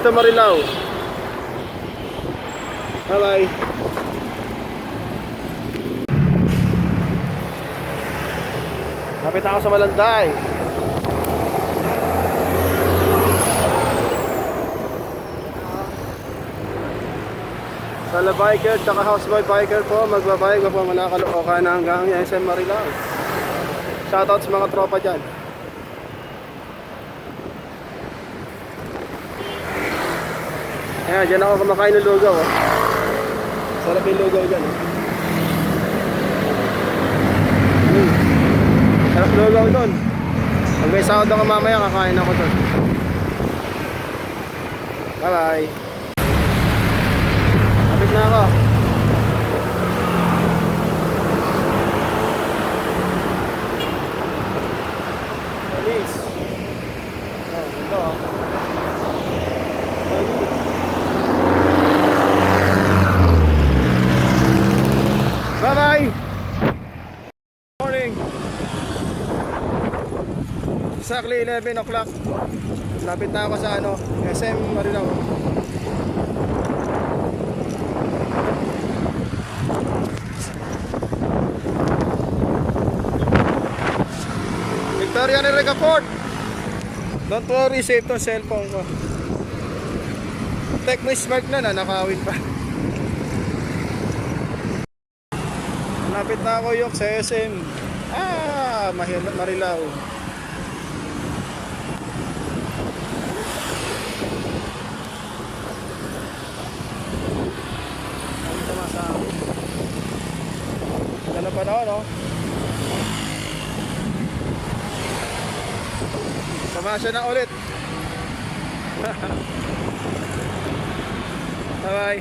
sa Marilao. Bye bye. Lapit ako sa Malanday. Sala biker tsaka houseboy biker po, magbabike po mula Caloocan hanggang SM Marilao. Shoutout sa mga tropa dyan. Ayan, dyan ako kumakain ng lugaw. Oh. Sarap yung lugaw dyan. Oh. Sarap lugaw doon. Pag may sahod ako mamaya, kakain ako doon. Bye bye. Kapit na ako. Police. Oh, ito oh. Bye bye. Morning. Exactly 11 o'clock. Lapit na ako sa SM Marilao. Victoria ni Regaport. Don't worry, save tong cellphone ko. Tecno Smart na nakawin pa. Lapit na ako yung sa SM. Marilao. Ganda pa na no? Pamasya na ulit. Bye bye.